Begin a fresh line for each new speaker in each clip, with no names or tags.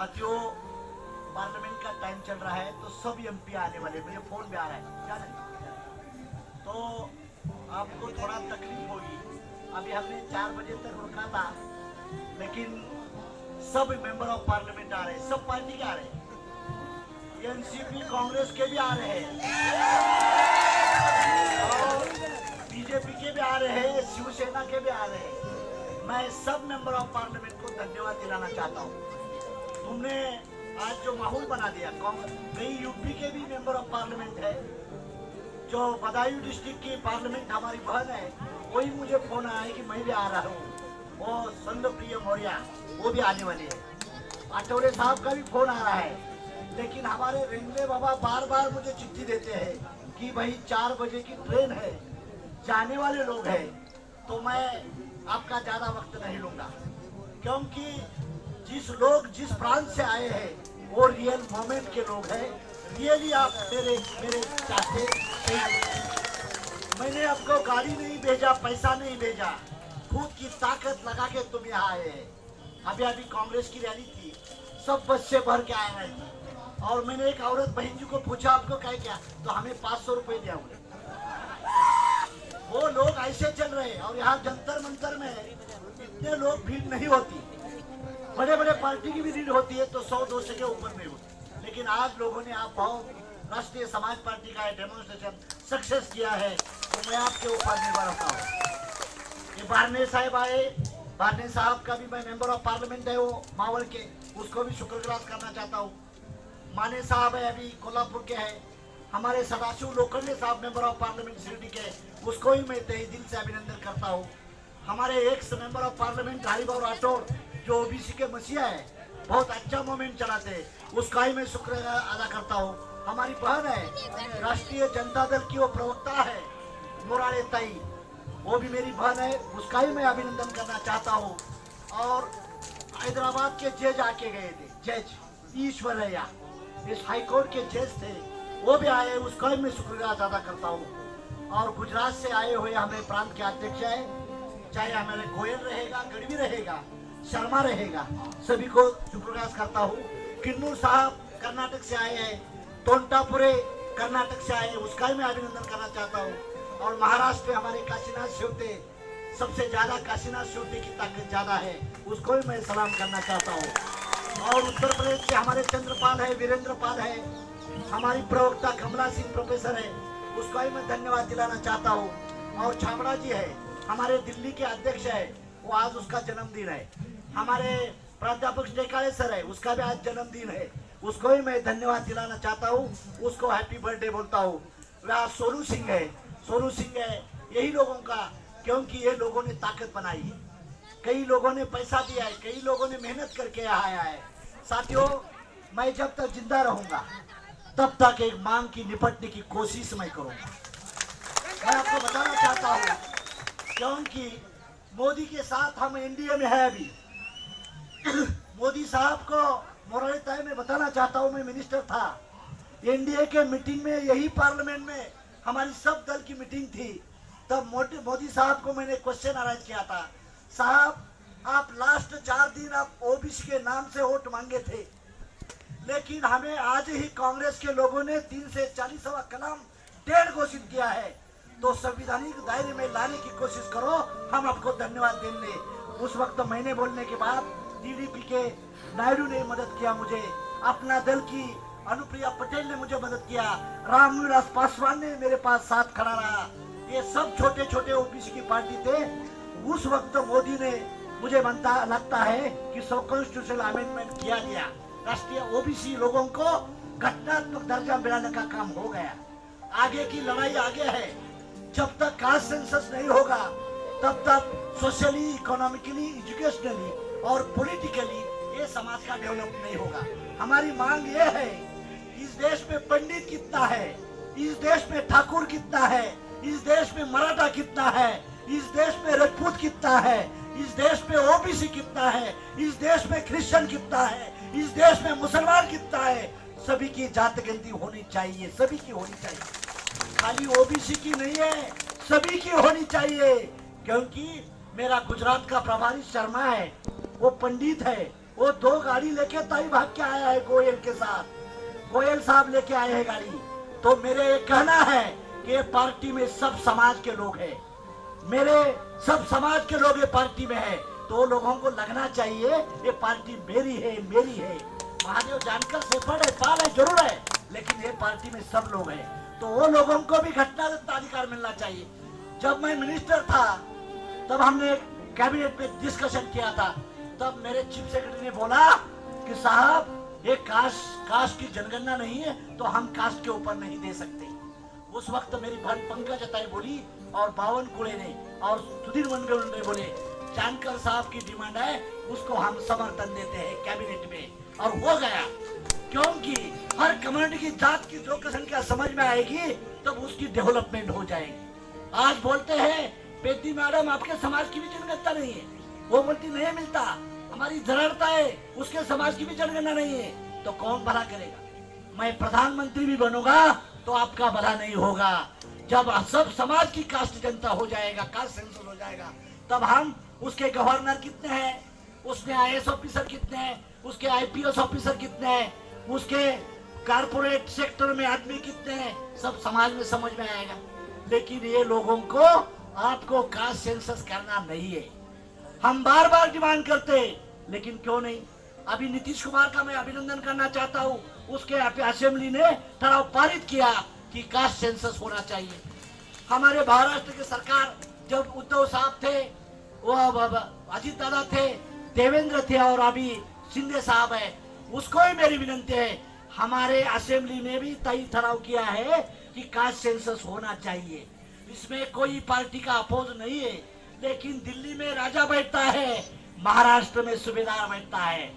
साथियों, पार्लियामेंट का टाइम चल रहा है तो सब एमपी आने वाले, मुझे फोन भी आ रहा है क्या नहीं, तो आपको थोड़ा तकलीफ होगी। अभी हमने 4 बजे तक रुका था, लेकिन सब मेंबर ऑफ पार्लियामेंट आ रहे हैं, सब पार्टी के आ रहे हैं, एनसीपी कांग्रेस के भी आ रहे हैं और बीजेपी के भी आ रहे हैं, शिवसेना के भी आ रहे हैं। मैं सब मेंबर ऑफ पार्लियामेंट को धन्यवाद दिलाना चाहता हूँ। तुमने आज जो माहौल बना दिया, कई यूपी के भी मेंबर ऑफ पार्लियामेंट है, जो बदायूं डिस्ट्रिक्ट की पार्लियामेंट हमारी बहन है, वही मुझे फोन आया है कि मैं भी आ रहा हूँ। वो संदप्रिय मौर्य वो भी आने वाले हैं, आठवले साहब का भी फोन आ रहा है। लेकिन हमारे रेंगले बाबा बार बार मुझे चिट्ठी देते हैं कि भाई 4 बजे की ट्रेन है, जाने वाले लोग हैं, तो मैं आपका ज्यादा वक्त नहीं लूंगा, क्योंकि जिस प्रांत से आए हैं वो रियल मोमेंट के लोग हैं, रियली आप मेरे चाहते। मैंने आपको गाड़ी नहीं भेजा, पैसा नहीं भेजा, खुद की ताकत लगा के तुम यहाँ आए हैं। अभी कांग्रेस की रैली थी, सब बस से भर के आए हैं, और मैंने एक औरत बहन जी को पूछा आपको क्या, तो हमें 500 रुपए दिया उन्हें। वो लोग ऐसे चल रहे हैं, और यहाँ जंतर मंतर में इतने लोग भीड़ नहीं होती, बड़े बड़े पार्टी की भी भीड़ होती है तो 100-200 के ऊपर नहीं होती, लेकिन आज लोगों ने आप बहुत राष्ट्रीय समाज पार्टी का डेमोन्स्ट्रेशन सक्सेस किया है, तो मैं आपके ऊपर निर्भर होता हूँ। ये बारने साहब आए, बारने साहब का भी मैं मेंबर ऑफ पार्लियामेंट है, वो मावल के, उसको भी शुक्रगुजार करना चाहता हूँ। माने साहब है, अभी कोल्हापुर के हैं, हमारे सदाशिव लोखंडे साहब मेंबर ऑफ पार्लियामेंट शिरडी के, उसको ही मैं तहे दिल से अभिनंदन करता हूँ। हमारे x member of parliament Haribhau Rathore जो ओबीसी के मसीहा है, बहुत अच्छा मूवमेंट चलाते हैं, उसका ही मैं शुक्र अदा करता हूँ। हमारी बहन है, राष्ट्रीय जनता दल की वो प्रवक्ता है मोरारे ताई, वो भी मेरी बहन है, उसका ही मैं अभिनंदन करना चाहता हूँ। और हैदराबाद के जज आके गए थे, जज ईश्वरैया, इस हाईकोर्ट के जज थे, वो भी आए, उसका भी मैं शुक्रिया अदा करता हूँ। और गुजरात से आए हुए हमारे प्रांत के अध्यक्ष है, चाहे हमारे गोयल रहेगा, गढ़वी रहेगा, शर्मा रहेगा, सभी को शुक्रिया करता हूँ। किन्नूर साहब कर्नाटक से आए हैं, तोंटापुरे कर्नाटक से आए, उसका भी मैं अभिनंदन करना चाहता हूँ। और महाराष्ट्र में हमारे काशीनाथ शिवते, सबसे ज्यादा काशीनाथ शिवते की ताकत ज्यादा है, उसको भी मैं सलाम करना चाहता हूँ। और उत्तर प्रदेश से हमारे चंद्रपाल है, वीरेंद्र पाल है, हमारी प्रवक्ता कमला सिंह प्रोफेसर है, उसका भी मैं धन्यवाद दिलाना चाहता हूँ। और छाबड़ा जी है, हमारे दिल्ली के अध्यक्ष है, वो आज उसका जन्मदिन है। हमारे प्राध्यापक टेकाले सर है, उसका भी आज जन्मदिन है, उसको भी मैं धन्यवाद दिलाना चाहता हूँ, उसको हैप्पी बर्थडे बोलता हूँ। वह सोनू सिंह है, सोनू सिंह है, यही लोगों का, क्योंकि ये लोगों ने ताकत बनाई है, कई लोगों ने पैसा दिया है, कई लोगों ने मेहनत करके यहाँ आया है। साथियों, मैं जब तक जिंदा रहूंगा तब तक एक मांग की निपटने की कोशिश मैं करूंगा। मैं आपको बताना चाहता हूँ, क्योंकि मोदी के साथ हम एनडीए में है अभी। मोदी साहब को मोरारी ताई में बताना चाहता हूँ, मैं मिनिस्टर था, एनडीए के मीटिंग में, यही पार्लियामेंट में हमारी सब दल की मीटिंग थी, तब मोदी साहब को मैंने क्वेश्चन अरेंज किया था, साहब आप लास्ट 4 दिन आप ओबीसी के नाम से वोट मांगे थे, लेकिन हमें आज ही कांग्रेस के लोगों ने 3 से 40वां कलम 1.5 घोषित किया है, तो संविधानिक दायरे में लाने की कोशिश करो, हम आपको धन्यवाद देंगे। उस वक्त मैंने बोलने के बाद टीडीपी के नायडू ने मदद किया, मुझे अपना दल की अनुप्रिया पटेल ने मुझे मदद किया, रामविलास पासवान ने मेरे पास साथ खड़ा रहा, ये सब छोटे छोटे ओबीसी की पार्टी थे। उस वक्त मोदी ने, मुझे लगता है कि कॉन्स्टिट्यूशनल अमेंडमेंट किया गया, राष्ट्रीय ओबीसी लोगों को घटनात्मक दर्जा मिलाने का काम हो गया। आगे की लड़ाई आगे है, जब तक कास्ट सेंसस नहीं होगा तब तक सोशली, इकोनॉमिकली, एजुकेशनली और पॉलिटिकली ये समाज का डेवलप नहीं होगा। हमारी मांग ये है, इस देश में पंडित कितना है, इस देश में ठाकुर कितना है, इस देश में मराठा कितना है, इस देश में राजपूत कितना है, इस देश में ओबीसी कितना है, इस देश में क्रिश्चियन कितना है, इस देश में मुसलमान कितना है, सभी की जात गिनती होनी चाहिए, सभी की होनी चाहिए, खाली ओबीसी की नहीं है, सभी की होनी चाहिए। क्योंकि मेरा गुजरात का प्रभारी शर्मा है, वो पंडित है, वो 2 गाड़ी लेके तभी भाग के आया है गोयल के साथ, गोयल साहब लेके आए हैं गाड़ी। तो मेरे ये कहना है कि ये पार्टी में सब समाज के लोग हैं, मेरे सब समाज के लोग ये पार्टी में है, तो लोगों को लगना चाहिए ये पार्टी मेरी है, मेरी है। महादेव जानकर सेफर्ड है, पाल है, जरूर है, लेकिन ये पार्टी में सब लोग हैं, तो वो लोगों को भी घटना अधिकार मिलना चाहिए। जब मैं मिनिस्टर था तब हमने कैबिनेट में डिस्कशन किया था, तब मेरे चीफ सेक्रेटरी ने बोला कि साहब ये कास्ट की जनगणना नहीं है तो हम कास्ट के ऊपर नहीं दे सकते। उस वक्त मेरी बहन पंकज अताई बोली और बावन कुड़े ने और सुधीर मनगल ने बोले जानकर साहब की डिमांड है उसको हम समर्थन देते हैं कैबिनेट में, और हो गया। क्योंकि हर कम्युनिटी की जात की जो संख्या समझ में आएगी तब उसकी डेवलपमेंट हो जाएगी। आज बोलते हैं बेटी मैडम आपके समाज की भी जनगणना नहीं है, वो बोलती नहीं मिलता, हमारी जरूरत है, उसके समाज की भी जनगणना नहीं है, तो कौन भला करेगा? मैं प्रधानमंत्री भी बनूंगा तो आपका भला नहीं होगा। जब सब समाज की कास्ट जनता हो जाएगा, कास्ट सेंसस हो जाएगा, तब हम उसके गवर्नर कितने हैं, उसके IAS ऑफिसर कितने हैं, उसके IPS ऑफिसर कितने हैं, उसके कारपोरेट सेक्टर में आदमी कितने हैं, सब समाज में समझ में आएगा। लेकिन ये लोगों को आपको कास्ट सेंसस करना नहीं है। हम बार बार डिमांड करते लेकिन क्यों नहीं? अभी नीतीश कुमार का मैं अभिनंदन करना चाहता हूँ, उसके असेंबली ने ठराव पारित किया कि कास्ट सेंसस होना चाहिए। हमारे महाराष्ट्र की सरकार जब उद्धव साहब थे, वो अजीत दादा थे, देवेंद्र थे और अभी शिंदे साहब है, उसको ही मेरी विनती है, हमारे असेंबली ने भी तय ठराव किया है कि कास्ट सेंसस होना चाहिए। इसमें कोई पार्टी का अपोज नहीं है, लेकिन दिल्ली में राजा बैठता है, महाराष्ट्र में सूबेदार बैठता है।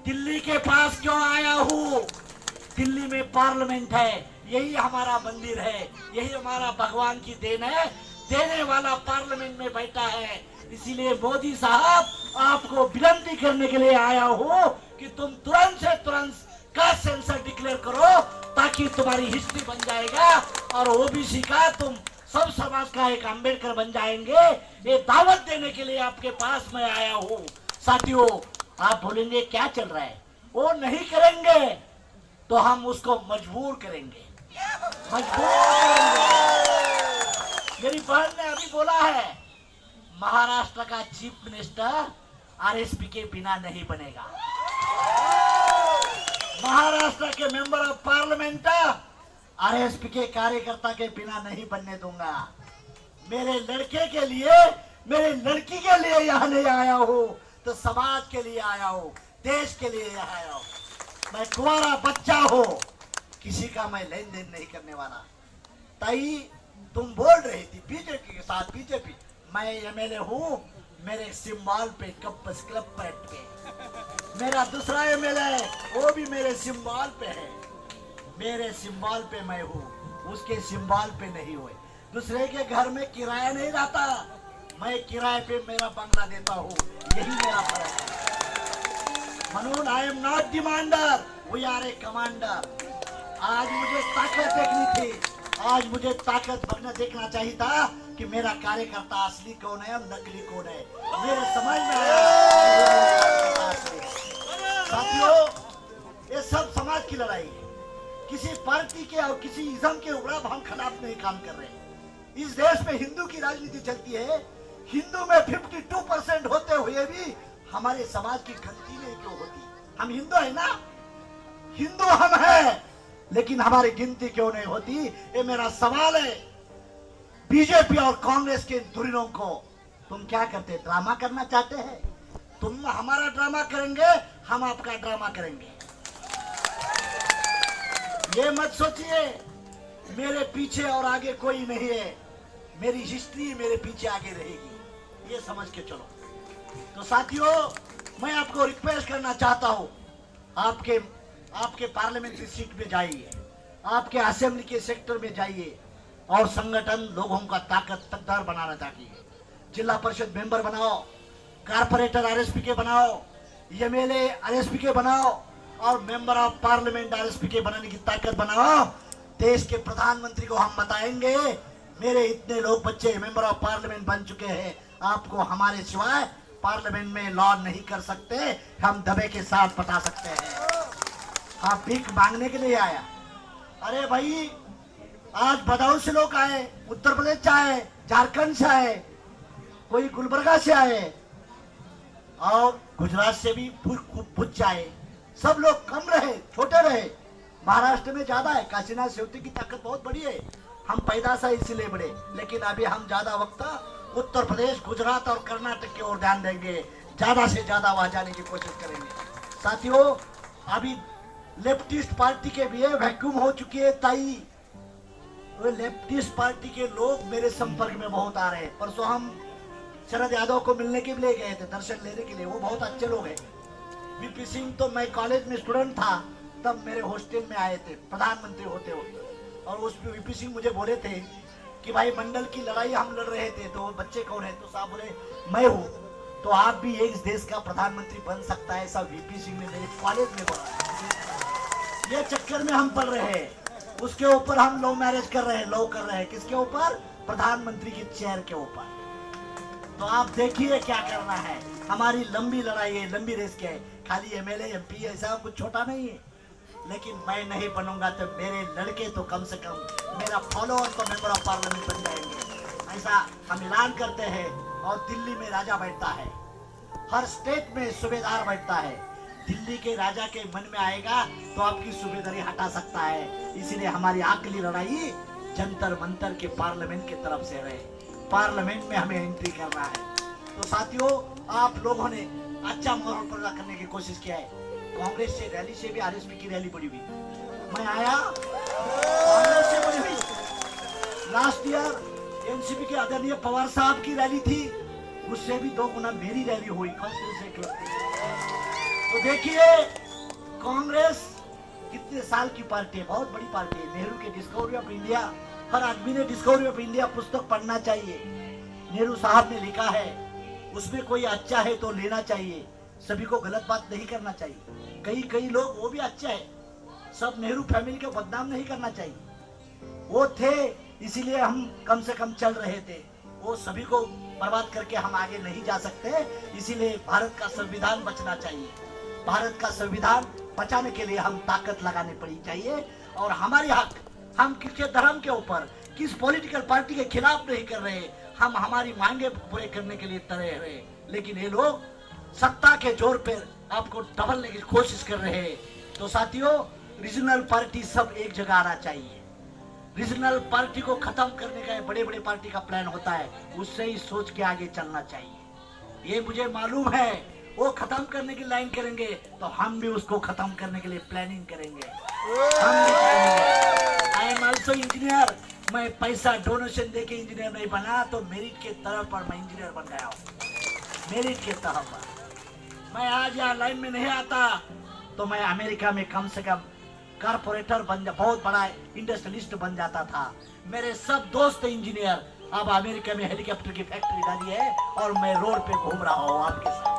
दिल्ली के पास क्यों आया हूँ? दिल्ली में पार्लियामेंट है, यही हमारा मंदिर है, यही हमारा भगवान की देन है, देने वाला पार्लियामेंट में बैठा है। इसीलिए मोदी साहब आपको विनती करने के लिए आया हूँ कि तुम तुरंत से तुरंत कास्ट सेंसस डिक्लेयर करो, ताकि तुम्हारी हिस्ट्री बन जाएगा और ओबीसी का तुम सब समाज का एक अम्बेडकर बन जाएंगे। ये दावत देने के लिए आपके पास मैं आया हूँ। साथियों, आप बोलेंगे क्या चल रहा है, वो नहीं करेंगे तो हम उसको मजबूर करेंगे, मजबूर करेंगे। मेरी बहन ने अभी बोला है महाराष्ट्र का चीफ मिनिस्टर RSP के बिना नहीं बनेगा, महाराष्ट्र के मेंबर ऑफ पार्लियामेंट RSP के कार्यकर्ता के बिना नहीं बनने दूंगा। मेरे लड़के के लिए, मेरे लड़की के लिए यहाँ नहीं आया हूँ, तो समाज के लिए आया हूँ, देश के लिए यहाँ आया हूँ। मैं कुंवारा बच्चा हूँ, किसी का मैं लेन देन नहीं करने वाला। ताई तुम बोल रही थी बीजेपी के साथ, बीजेपी, मैं MLA हूँ, मेरे सिंबल पे क्लब पे, मेरा दूसरा MLA है, वो भी मेरे सिंबल पे है, मेरे सिंबल पे मैं हूँ, उसके सिंबल पे नहीं हुए। दूसरे के घर में किराया नहीं रहता, मैं किराए पे मेरा बंगला देता हूँ, यही मेरा फर्क है। Manoj, I am not demander, we are a commander। आज मुझे ताकत देखनी थी, आज मुझे ताकत देखना चाहिए था कि मेरा कार्यकर्ता असली कौन है और नकली कौन है, मेरे समझ में आया। साथियों, ये सब समाज की लड़ाई है, किसी पार्टी के और किसी इज्म के ऊपर हम खिलाफ नहीं काम कर रहे। इस देश में हिंदू की राजनीति चलती है, हिंदू में 52% होते हुए भी हमारे समाज की गिनती नहीं क्यों होती? हम हिंदू है ना, हिंदू हम हैं, लेकिन हमारी गिनती क्यों नहीं होती? ये मेरा सवाल है। बीजेपी और कांग्रेस के धुरीणों को तुम क्या करते? ड्रामा करना चाहते हैं? तुम हमारा ड्रामा करेंगे, हम आपका ड्रामा करेंगे। ये मत सोचिए मेरे पीछे और आगे कोई नहीं है, मेरी हिस्ट्री मेरे पीछे आगे रहेगी, ये समझ के चलो। तो साथियों, मैं आपको रिक्वेस्ट करना चाहता हूं, आपके पार्लियामेंट्री सीट में जाइए, आपके असेंबली के सेक्टर में जाइए और संगठन लोगों का ताकतवर बनाना चाहिए। जिला परिषद मेंबर बनाओ, कारपोरेटर RSP के बनाओ, MLA RSP के बनाओ और मेंबर ऑफ पार्लियामेंट RSP के बनाने की ताकत बनाओ। देश के प्रधानमंत्री को हम बताएंगे मेरे इतने लोग बच्चे मेंबर ऑफ पार्लियामेंट बन चुके हैं, आपको हमारे सिवाय पार्लियामेंट में लॉ नहीं कर सकते, हम दबे के साथ बता सकते हैं। हाँ, भीख मांगने के लिए आया। अरे भाई, आज बदायूं से लोग आए, उत्तर प्रदेश से आए, झारखंड से आए, कोई गुलबर्गा से आए और गुजरात से भी भुज आए। सब लोग कम रहे, छोटे रहे। महाराष्ट्र में ज्यादा है, काशीनाथ शेट्टी की ताकत बहुत बड़ी है। हम पैदा से इसीलिए बड़े, लेकिन अभी हम ज्यादा वक्त उत्तर प्रदेश, गुजरात और कर्नाटक की ओर ध्यान देंगे। ज्यादा से ज्यादा वहां जाने की कोशिश करेंगे। साथियों, अभी लेफ्टिस्ट पार्टी के भी वैक्यूम हो चुकी है ताई। वो लेफ्टिस्ट पार्टी के लोग मेरे संपर्क में बहुत आ रहे हैं। परसों हम शरद यादव को मिलने के लिए गए थे, दर्शन लेने के लिए। वो बहुत अच्छे लोग हैं। वीपी सिंह तो मैं कॉलेज में स्टूडेंट था तब मेरे हॉस्टल में आए थे, प्रधानमंत्री होते हुए। और उस वीपी सिंह मुझे बोले थे कि भाई मंडल की लड़ाई हम लड़ रहे थे, तो बच्चे कौन है? तो साहब बोले मैं हूँ, तो आप भी एक देश का प्रधानमंत्री बन सकता है, ऐसा वीपी सिंह ने मेरे कॉलेज में बोला। ये चक्कर में हम पढ़ रहे हैं, उसके ऊपर हम लव मैरिज कर रहे हैं, लव कर रहे हैं। किसके ऊपर? प्रधानमंत्री की चेयर के ऊपर। तो आप देखिए क्या करना है। हमारी लंबी लड़ाई है, लंबी रेस क्या है। खाली एमएलए एमपी ऐसा कुछ छोटा नहीं है। लेकिन मैं नहीं बनूंगा तो मेरे लड़के तो कम से कम, मेरा फॉलोअर तो मेंबर ऑफ पार्लियामेंट बन जाएंगे। ऐसा हम ऐलान करते हैं। और दिल्ली में राजा बैठता है, हर स्टेट में सूबेदार बैठता है। दिल्ली के राजा के मन में आएगा तो आपकी सूबेदारी हटा सकता है। इसीलिए हमारी आखिरी लड़ाई जंतर मंतर के पार्लियामेंट की तरफ से रहे। पार्लियामेंट में हमें एंट्री करना है। तो साथियों, आप लोगों ने अच्छा माहौल पैदा करने की कोशिश किया है। कांग्रेस से रैली से भी आरएसपी की रैली बड़ी हुई। मैं आया, कांग्रेस से बड़ी हुई। लास्ट ईयर एनसीपी के आदरणीय पवार साहब की रैली थी, उससे भी 2 गुना मेरी रैली हुई। तो देखिए, कांग्रेस कितने साल की पार्टी है, बहुत बड़ी पार्टी है। नेहरू के डिस्कवरी ऑफ इंडिया, हर आदमी ने डिस्कवरी ऑफ इंडिया पुस्तक पढ़ना चाहिए। नेहरू साहब ने लिखा है, उसमें कोई अच्छा है तो लेना चाहिए, सभी को गलत बात नहीं करना चाहिए। कई लोग वो भी अच्छा है, सब नेहरू फैमिली को बदनाम नहीं करना चाहिए। वो थे, इसीलिए हम कम से कम चल रहे थे। वो सभी को बर्बाद करके हम आगे नहीं जा सकते। इसीलिए भारत का संविधान बचना चाहिए। भारत का संविधान बचाने के लिए हम ताकत लगानी पड़ी चाहिए। और हमारी हक, हम किसी धर्म के ऊपर, किस पॉलिटिकल पार्टी के खिलाफ नहीं कर रहे। हम हमारी मांगे पूरे करने के लिए तरे हुए। लेकिन ये लोग सत्ता के जोर पर आपको दबलने की कोशिश कर रहे हैं। तो साथियों, रीजनल पार्टी सब एक जगह आना चाहिए। रीजनल पार्टी को खत्म करने का बड़े बड़े पार्टी का प्लान होता है, उससे ही सोच के आगे चलना चाहिए। ये मुझे मालूम है। वो खत्म करने की लाइन करेंगे तो हम भी उसको खत्म करने के लिए प्लानिंग करेंगे। I am also engineer. मैं पैसा डोनेशन देके इंजीनियर नहीं बना, तो मेरिट के तरफ पर मैं इंजीनियर बन गया हूँ। मेरिट के तरफ पर मैं आज यहाँ लाइन में नहीं आता तो मैं अमेरिका में कम से कम कारपोरेटर बन जा, बहुत बड़ा इंडस्ट्रियलिस्ट बन जाता था। मेरे सब दोस्त इंजीनियर। अब अमेरिका में हेलीकॉप्टर की फैक्ट्री डाली है और मैं रोड पे घूम रहा हूँ आपके साथ।